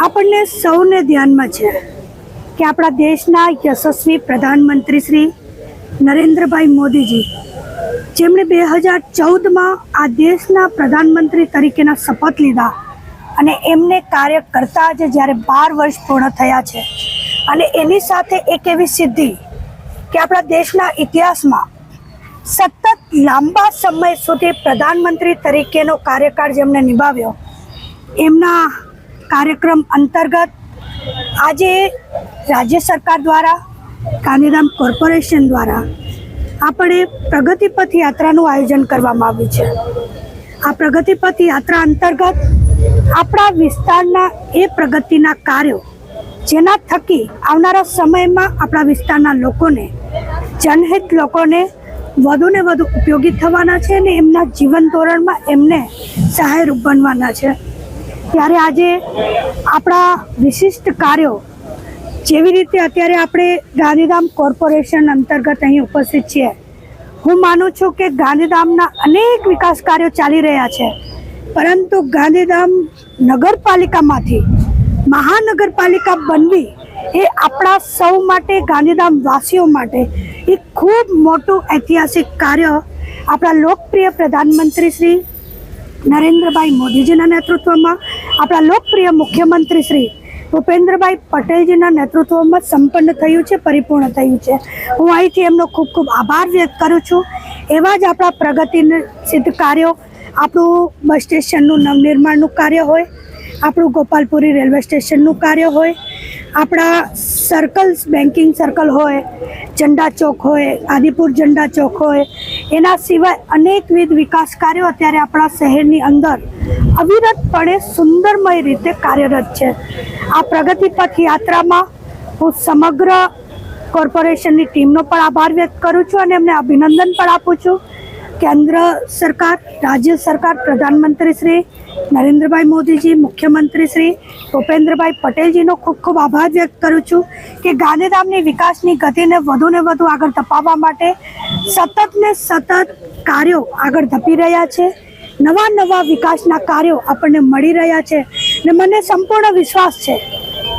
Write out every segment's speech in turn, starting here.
આપણને સૌને ધ્યાનમાં છે કે આપણા દેશના યશસ્વી પ્રધાનમંત્રી શ્રી નરેન્દ્રભાઈ મોદીજી, જેમણે 2014માં આ દેશના પ્રધાનમંત્રી તરીકેના શપથ લીધા અને એમને કાર્ય કરતા આજે જ્યારે 12 વર્ષ પૂર્ણ થયા છે અને એની સાથે એક એવી સિદ્ધિ કે આપણા દેશના ઇતિહાસમાં સતત લાંબા સમય સુધી પ્રધાનમંત્રી તરીકેનો કાર્યકાળ જેમણે નિભાવ્યો, એમના કાર્યક્રમ અંતર્ગત આજે રાજ્ય સરકાર દ્વારા, ગાંધીધામ કોર્પોરેશન દ્વારા આપણે પ્રગતિપથ યાત્રાનું આયોજન કરવામાં આવ્યું છે। આ પ્રગતિપથ યાત્રા અંતર્ગત આપણા વિસ્તારના એ પ્રગતિના કાર્યો જેના થકી આવનારા સમયમાં આપણા વિસ્તારના લોકોને, જનહિત લોકોને વધુને વધુ ઉપયોગી થવાના છે અને એમના જીવન ધોરણમાં એમને સહાયરૂપ બનવાના છે। ત્યારે આજે આપણા વિશિષ્ટ કાર્યો, જેવી રીતે અત્યારે આપણે ગાંધીધામ કોર્પોરેશન અંતર્ગત અહીં ઉપસ્થિત છીએ, હું માનું છું કે ગાંધીધામના અનેક વિકાસ કાર્યો ચાલી રહ્યા છે, પરંતુ ગાંધીધામ નગરપાલિકામાંથી મહાનગરપાલિકા બનવી એ આપણા સૌ માટે, ગાંધીધામ વાસીઓ માટે એક ખૂબ મોટું ઐતિહાસિક કાર્ય આપણા લોકપ્રિય પ્રધાનમંત્રી શ્રી નરેન્દ્રભાઈ મોદીજીના નેતૃત્વમાં, આપણા લોકપ્રિય મુખ્યમંત્રી શ્રી ભૂપેન્દ્રભાઈ પટેલજીના નેતૃત્વમાં સંપન્ન થયું છે, પરિપૂર્ણ થયું છે। હું અહીંથી એમનો ખૂબ ખૂબ આભાર વ્યક્ત કરું છું। એવા જ આપણા પ્રગતિશીલ કાર્યો, આપણું બસ સ્ટેશનનું નવનિર્માણનું કાર્ય હોય, આપણું ગોપાલપુરી રેલવે સ્ટેશનનું કાર્ય હોય, આપણા સર્કલ્સ, બેન્કિંગ સર્કલ હોય, ઝંડા ચોક હોય, આદિપુર ઝંડા ચોક હોય, એના સિવાય અનેકવિધ વિકાસ કાર્યો અત્યારે આપણા શહેરની અંદર અવિરતપણે સુંદરમય રીતે કાર્યરત છે। આ પ્રગતિપથ યાત્રામાં હું સમગ્ર કોર્પોરેશનની ટીમનો પણ આભાર વ્યક્ત કરું છું અને એમને અભિનંદન પણ આપું છું। કેન્દ્ર સરકાર, રાજ્ય સરકાર, પ્રધાનમંત્રી શ્રી નરેન્દ્રભાઈ મોદીજી, મુખ્યમંત્રી શ્રી ભૂપેન્દ્રભાઈ પટેલજીનો ખૂબ ખૂબ આભાર વ્યક્ત કરું છું કે ગાંધીધામની વિકાસની ગતિને વધુને વધુ આગળ ધપાવવા માટે સતત ને સતત કાર્યો આગળ ધપી રહ્યા છે। નવા વિકાસના કાર્યો આપણને મળી રહ્યા છે ને મને સંપૂર્ણ વિશ્વાસ છે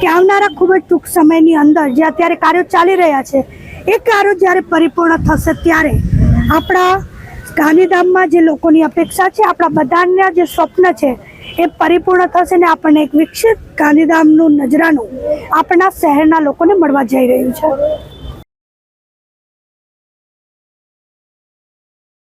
કે આવનારા ખૂબ જ ટૂંક સમયની અંદર જે અત્યારે કાર્યો ચાલી રહ્યા છે, એ કાર્યો જ્યારે પરિપૂર્ણ થશે ત્યારે આપણા ગાંધીધામમાં જે લોકોની અપેક્ષા છે, આપણા બધાના જે સ્વપ્ન છે, એ પરિપૂર્ણ થશે ને આપણને એક વિકસિત ગાંધીધામનું નજરાનું આપણા શહેરના લોકોને મળવા જઈ રહ્યું છે।